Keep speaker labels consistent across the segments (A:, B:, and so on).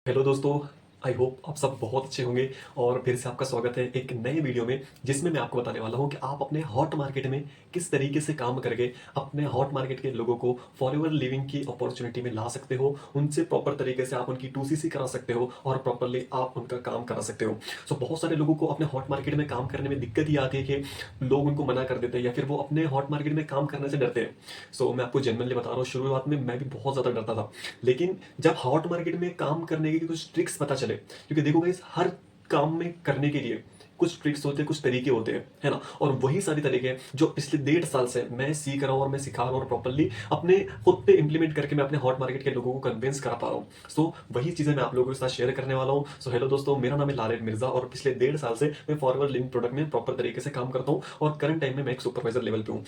A: Hello दोस्तों। I hope आप सब बहुत अच्छे होंगे और फिर से आपका स्वागत है एक नए वीडियो में जिसमें मैं आपको बताने वाला हूं कि आप अपने हॉट मार्केट में किस तरीके से काम करके अपने हॉट मार्केट के लोगों को फॉरएवर लिविंग की अपॉर्चुनिटी में ला सकते हो। उनसे प्रॉपर तरीके से आप उनकी 2CC करा सकते हो और प्रॉपरली आप उनका काम करा सकते हो। सो बहुत सारे लोगों को अपने हॉट मार्केट में काम करने में दिक्कत ये आती है कि लोग उनको मना कर देते हैं या फिर वो अपने हॉट मार्केट में काम करने से डरते हैं। सो मैं आपको जेन्युइनली बता रहा हूँ, शुरुआत में मैं भी बहुत ज़्यादा डरता था, लेकिन जब हॉट मार्केट में काम करने के कुछ ट्रिक्स पता चले, क्योंकि देखो गाइस, हर काम में करने के लिए कुछ ट्रिक्स होते हैं, कुछ तरीके होते हैं, है ना। और वही सारी तरीके हैं जो पिछले 1.5 साल से मैं सीख रहा हूँ और मैं सिखा रहा हूँ और प्रॉपरली अपने खुद पे इंप्लीमेंट करके मैं अपने हॉट मार्केट के लोगों को कन्विंस करा पा रहा हूँ। सो वही चीजें मैं आप लोगों के साथ शेयर करने वाला हूँ। सो हेलो दोस्तों, मेरा नाम है लारेट मिर्जा और पिछले 1.5 साल से मैं फॉरवर्ड लिंक प्रोडक्ट में प्रॉपर तरीके से काम करता हूँ और करंट टाइम में मैं एक सुपरवाइजर लेवल पे हूँ।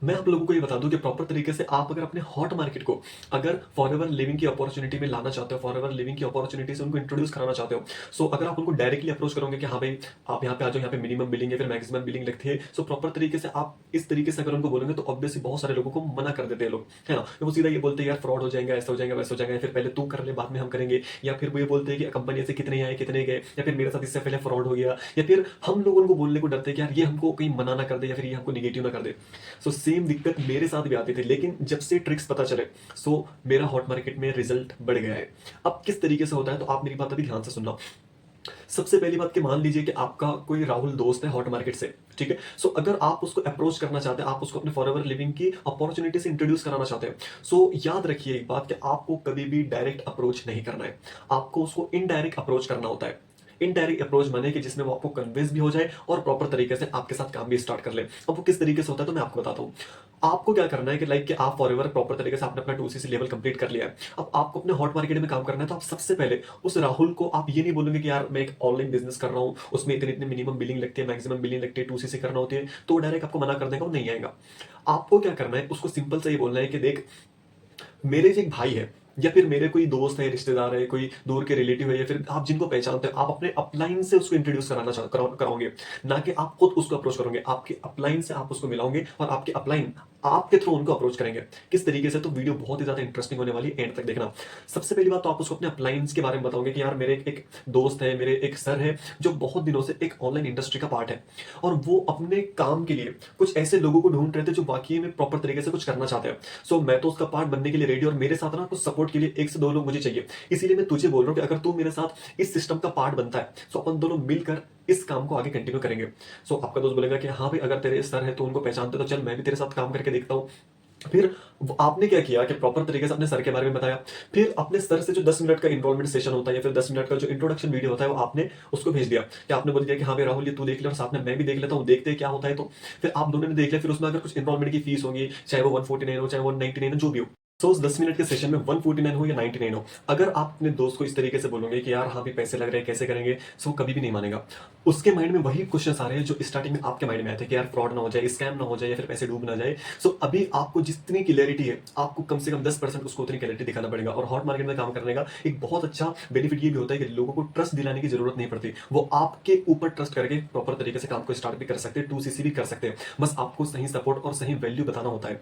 A: मैं आप लोगों को ये बता दूं कि प्रॉपर तरीके से आप अगर अपने हॉट मार्केट को अगर फॉरएवर लिविंग की अपॉर्चुनिटी में लाना चाहते हो, फॉरएवर लिविंग की अपॉर्चुनिटी से उनको इंट्रोड्यूस कराना चाहते हो, अगर आप उनको डायरेक्टली अप्रोच करोगे कि हाँ भाई आप यहाँ पे आ जाओ, यहाँ पे मिनिमम बिलिंग है फिर मैक्सिमम बिलिंग लगती है, प्रॉपर तरीके से आप इस तरीके से अगर उनको बोलेंगे तो ऑब्वियसली बहुत सारे लोगों को मना कर देते हैं लोग, है ना। वो सीधा ये बोलते हैं यार फ्रॉड हो जाएगा, ऐसा हो जाएगा, वैसा हो जाएगा, या फिर पहले तू कर ले बाद में हम करेंगे, या फिर वो ये बोलते हैं कि कंपनी से कितने आए कितने गए, या फिर मेरे साथ इससे पहले फ्रॉड हो गया, या फिर हम लोग उनको बोलने को डरते हैं कि यार ये हमको कहीं मना ना कर दे या फिर ये हमको निगेटिव ना कर दे। सेम दिक्कत मेरे साथ भी आती थी, लेकिन जब से ट्रिक्स पता चले मेरा हॉट मार्केट में रिजल्ट बढ़ गया है। अब किस तरीके से होता है तो आप मेरी बात अभी ध्यान से सुनना। सबसे पहली बात कि मान लीजिए कि आपका कोई राहुल दोस्त है हॉट मार्केट से, ठीक है। अगर आप उसको अप्रोच करना चाहते हैं, आप उसको अपने फॉरएवर लिविंग की अपॉर्चुनिटी से इंट्रोड्यूस कराना चाहते हैं, याद रखिए एक बात कि आपको कभी भी डायरेक्ट अप्रोच नहीं करना है, आपको उसको इनडायरेक्ट अप्रोच करना होता है। इनडायरेक्ट अप्रोच माने कि जिसमें वो आपको कन्विंस भी हो जाए और प्रॉपर तरीके से आपके साथ काम भी स्टार्ट कर ले। अब वो किस तरीके से होता है तो मैं आपको बताता हूँ। आपको क्या करना है कि लाइक कि आप फॉरएवर प्रॉपर तरीके से आपने अपना 2CC लेवल कंप्लीट कर लिया है, अब आपको अपने हॉट मार्केट में काम करना है, तो आप सबसे पहले उस राहुल को आप ये नहीं बोलेंगे कि यार मैं एक ऑनलाइन बिजनेस कर रहा हूँ, उसमें इतनी इतनी मिनिमम बिलिंग लगती है, मैक्सिमम बिलिंग लगती है, 2CC करना होती है, तो डायरेक्ट आपको मना कर देगा, वो नहीं आएगा। आपको क्या करना है, उसको सिंपल से ये बोलना है कि देख, मेरे जो एक भाई है या फिर मेरे कोई दोस्त है, रिश्तेदार है, कोई दूर के रिलेटिव है, या फिर आप जिनको पहचानते हो, आप अपने अपलाइन से उसको इंट्रोड्यूस कराओगे, ना कि आप खुद उसको अप्रोच करोगे। आपके अपलाइन से आप उसको मिलाओगे और आपके अपलाइन आपके थ्रू उनको अप्रोच करेंगे। किस तरीके से, तो वीडियो बहुत ही ज्यादा इंटरेस्टिंग होने वाली है, एंड तक देखना। सबसे पहली बात तो आप उसको अपने अपलाइंस के बारे में बताओगे कि यार मेरे एक दोस्त है, मेरे एक सर है जो बहुत दिनों से एक ऑनलाइन इंडस्ट्री का पार्ट है और वो अपने काम के लिए कुछ ऐसे लोगों को ढूंढ रहे थे जो वाकई में प्रॉपर तरीके से कुछ करना चाहते हैं। मैं तो उसका पार्ट बनने के लिए रेडी, और मेरे साथ ना कुछ सपोर्ट के लिए 1 से 2 लोग मुझे चाहिए। इसीलिए मैं तुझे बोल रहा हूँ कि अगर तू मेरे साथ इस सिस्टम का पार्ट बनता है तो अपन दोनों मिलकर इस काम को आगे कंटिन्यू करेंगे। आपका दोस्त बोलेगा कि हाँ भाई अगर तेरे सर है तो उनको पहचानते तो चल मैं भी तेरे साथ काम करके देखता हूँ। फिर आपने क्या किया कि प्रॉपर तरीके से अपने सर के बारे में बताया, फिर अपने सर से जो 10 मिनट का इन्वॉल्वमेंट सेशन होता है या फिर 10 मिनट का जो इंट्रोडक्शन वीडियो होता है वो आपने उसको भेज दिया, कि आपने बोल दिया कि हाँ भाई राहुल ये तू देख ले और साथ में मैं भी देख लेता हूँ, देखते हैं क्या होता है। तो फिर आप दोनों ने देख लिया, फिर उसमें अगर कुछ इन्वॉल्वमेंट की फीस होगी, चाहे वो 149 हो चाहे 199 हो, जो भी हो, उस 10 मिनट के सेशन में 149 हो या 99 हो, अगर आप अपने दोस्त को इस तरीके से बोलोगे कि यार हाँ भी पैसे लग रहे हैं कैसे करेंगे, कभी भी नहीं मानेगा। उसके माइंड में वही क्वेश्चन आ रहे हैं जो स्टार्टिंग में आपके माइंड में आए थे कि यार फ्रॉड ना हो जाए, स्कैम ना हो जाए, या फिर पैसे डूब ना जाए। अभी आपको जितनी क्लियरिटी है, आपको कम से कम 10% उसको उतनी क्लियरिटी दिखाना पड़ेगा। और हॉट मार्केट में काम करने का एक बहुत अच्छा बेनिफिट ये भी होता है कि लोगों को ट्रस्ट दिलाने की जरूरत नहीं पड़ती, वो आपके ऊपर ट्रस्ट करके प्रॉपर तरीके से काम को स्टार्ट भी कर सकते हैं, 2CC भी कर सकते हैं, बस आपको सही सपोर्ट और सही वैल्यू बताना होता है।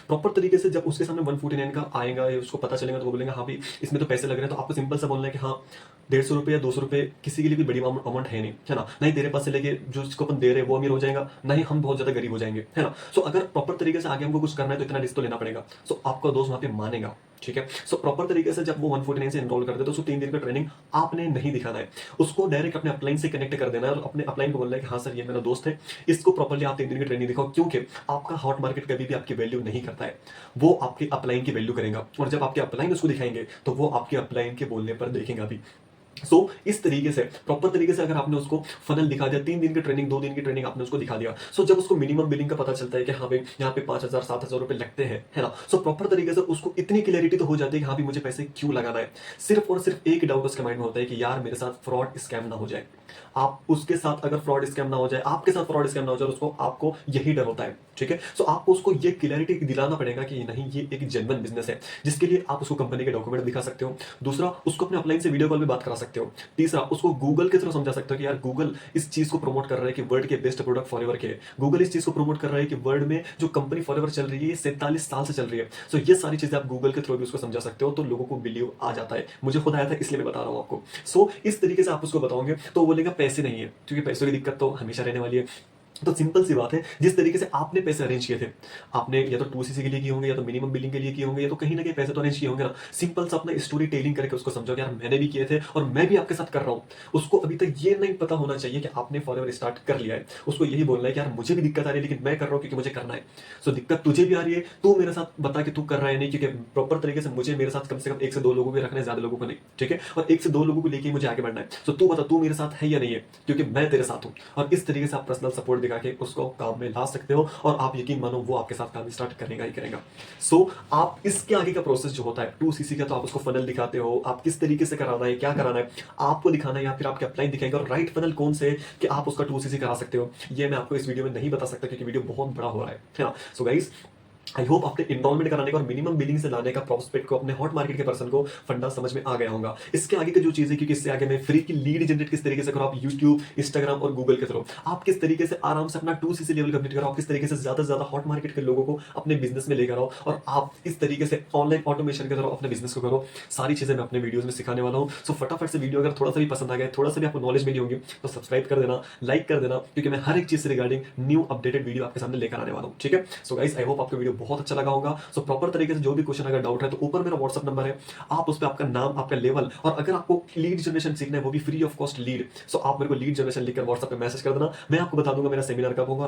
A: प्रॉपर तरीके से जब उसके सामने 149 का आएगा या उसको पता चलेगा तो वो बोलेगा हाँ भाई इसमें तो पैसे लग रहे हैं, तो आपको सिंपल सा बोलना है कि हाँ 150 रुपये या 200 रुपये किसी के लिए भी बड़ी अमाउंट है नहीं, है ना। नहीं तेरे पास से लेके जो इसको अपन दे रहे हैं वो अमीर हो जाएगा, नहीं हम बहुत ज्यादा गरीब हो जाएंगे, है ना। अगर प्रॉपर तरीके से आगे हमको कुछ करना है तो इतना रिस्क तो लेना पड़ेगा। आपका दोस्त वहां पे मानेगा, ठीक है। प्रॉपर तरीके से जब वो 149 से एनरोल करते हैं तो उसको 3 दिन का ट्रेनिंग आपने नहीं दिखाना है, उसको डायरेक्ट अपने अपलाइन से कनेक्ट कर देना है और अपने अपलाइन को बोलना है कि हाँ सर ये मेरा दोस्त है, इसको प्रॉपर्ली आप 3 दिन की ट्रेनिंग दिखाओ, क्योंकि आपका हॉट मार्केट कभी भी आपकी वैल्यू नहीं करता है, वो आपके अपलाइन की वैल्यू करेगा। और जब आपके अपलाइन उसको दिखाएंगे तो वो आपके अपलाइन के बोलने पर देखेगा भी। इस तरीके से प्रॉपर तरीके से अगर आपने उसको फनल दिखा दिया, 3 दिन की ट्रेनिंग 2 दिन की ट्रेनिंग आपने उसको दिखा दिया, जब उसको मिनिमम बिलिंग का पता चलता है कि हाँ भाई यहाँ पे 5,000 7,000 रुपए लगते हैं, है ना। प्रॉपर तरीके से उसको इतनी क्लियरिटी तो हो जाती है कि हाँ भाई मुझे पैसे क्यों लगाना है। सिर्फ और सिर्फ एक डाउट उसके माइंड में होता है कि यार मेरे साथ फ्रॉड स्कैम ना हो जाए। आप उसके साथ अगर फ्रॉड स्कैम ना हो जाए, आपके साथ फ्रॉड स्कैम ना हो जाए, उसको आपको यही डर होता है, ठीक है। आपको उसको ये क्लियरिटी दिलाना पड़ेगा कि नहीं ये एक जेन्युइन बिजनेस है, जिसके लिए आप उसको कंपनी के डॉक्यूमेंट दिखा सकते हो। दूसरा, उसको अपने अपलाइन से वीडियो कॉल भी बात करा सकते हो। तीसरा, उसको गूगल के थ्रू समझा सकते हो कि यार गूगल इस चीज को प्रमोट कर रहा है कि वर्ल्ड के बेस्ट प्रोडक्ट फॉरएवर के। गूगल इस चीज को प्रमोट कर रहा है कि वर्ल्ड में जो कंपनी फॉरएवर चल रही है ये 47 साल से चल रही है। सो ये सारी चीजें आप गूगल के थ्रू भी उसको समझा सकते हो, तो लोगों को बिलीव आ जाता है। मुझे खुद आया था, इसलिए मैं बता रहा हूँ आपको। सो इस तरीके से आप उसको बताओगे तो वो बोलेगा पैसे नहीं है, क्योंकि पैसों की दिक्कत तो हमेशा रहने वाली है। तो सिंपल सी बात है, जिस तरीके से आपने पैसे अरेंज किए थे, आपने या तो 2cc के लिए किए होंगे, या तो मिनिमम बिलिंग के लिए किए होंगे, या तो कहीं ना कहीं पैसे तो अरेंज किए होंगे ना। सिंपल सा अपना स्टोरी टेलिंग करके उसको समझो कि यार मैंने भी किए थे और मैं भी आपके साथ कर रहा हूँ। उसको अभी तक ये नहीं पता होना चाहिए कि आपने फॉरएवर स्टार्ट कर लिया है। उसको यही बोलना है कि यार मुझे भी दिक्कत आ रही है, लेकिन मैं कर रहा हूँ क्योंकि मुझे करना है। सो दिक्कत तुझे भी आ रही है, तू मेरे साथ बता कि तू कर रहा है नहीं, क्योंकि प्रॉपर तरीके से मुझे मेरे साथ कम से कम 1 से 2 लोगों को रखना है, ज्यादा लोगों को नहीं, ठीक है। और 1 से 2 लोगों को लेके मुझे आगे बढ़ना है। सो तू बता, तू मेरे साथ है या नहीं है, क्योंकि मैं तेरे साथ हूँ। और इस तरीके से आप पर्सनल सपोर्ट दिखा के उसको काम में ला सकते हो, और आप यकीन मानो वो आपके साथ काम स्टार्ट करेगा ही करेगा। सो आप इसके आगे का प्रोसेस जो होता है 2cc का, तो आप उसको फनल दिखाते हो, आप किस तरीके से कराना है, क्या कराना है आपको दिखाना है, या फिर आपके अपलाइन दिखाएंगे, और राइट फनल कौन से है कि आप उसका 2cc करा सकते हो, ये मैं आपको इस वीडियो में नहीं बता सकता क्योंकि वीडियो बहुत बड़ा हो रहा है ना। सो गाइस, आई होप आपने इनरोलमेंट कराने का और मिनिमम बिलिंग से लाने का प्रोस्पेक्ट को अपने हॉट मार्केट के पर्सन को फंडा समझ में आ गया होगा। इसके आगे की जो चीजें, क्योंकि इससे आगे मैं फ्री की लीड जनरेट किस तरीके से करो, आप यूट्यूब, इंस्टाग्राम और गूगल के थ्रू आप किस तरीके से आराम से अपना 2cc लेवल कंप्लीट करो, आप किस तरीके से ज्यादा से ज्यादा हॉट मार्केट के लोगों को अपने बिजनेस में लेकर आओ, और आप इस तरीके से ऑनलाइन ऑटोमेशन के थ्रू अपने बिजनेस को करो। सारी चीजें मैं अपने वीडियोस में सिखाने वाला हूँ। सो फटाफट से वीडियो अगर थोड़ा सा भी पसंद आ गया, थोड़ा सा भी आपको नॉलेज मिली होगी, तो सब्सक्राइब कर देना, लाइक कर देना, क्योंकि मैं हर एक चीज से रिगार्डिंग न्यू अपडेटेड वीडियो आपके सामने लेकर आने वाला हूँ, ठीक है। सो गाइस, आई होप आपको वीडियो बहुत अच्छा लगा होगा। सो प्रॉपर तरीके से जो भी क्वेश्चन अगर डाउट है तो ऊपर मेरा व्हाट्सअप नंबर है, आप उस पर आपका नाम, आपका लेवल, और अगर आपको लीड जनरेशन सीखना है वो भी फ्री ऑफ कॉस्ट लीड, सो आप मेरे को लीड जनरेशन लिखकर व्हाट्सअप पे मैसेज कर देना। मैं आपको बता दूंगा मेरा सेमिनार कब होगा।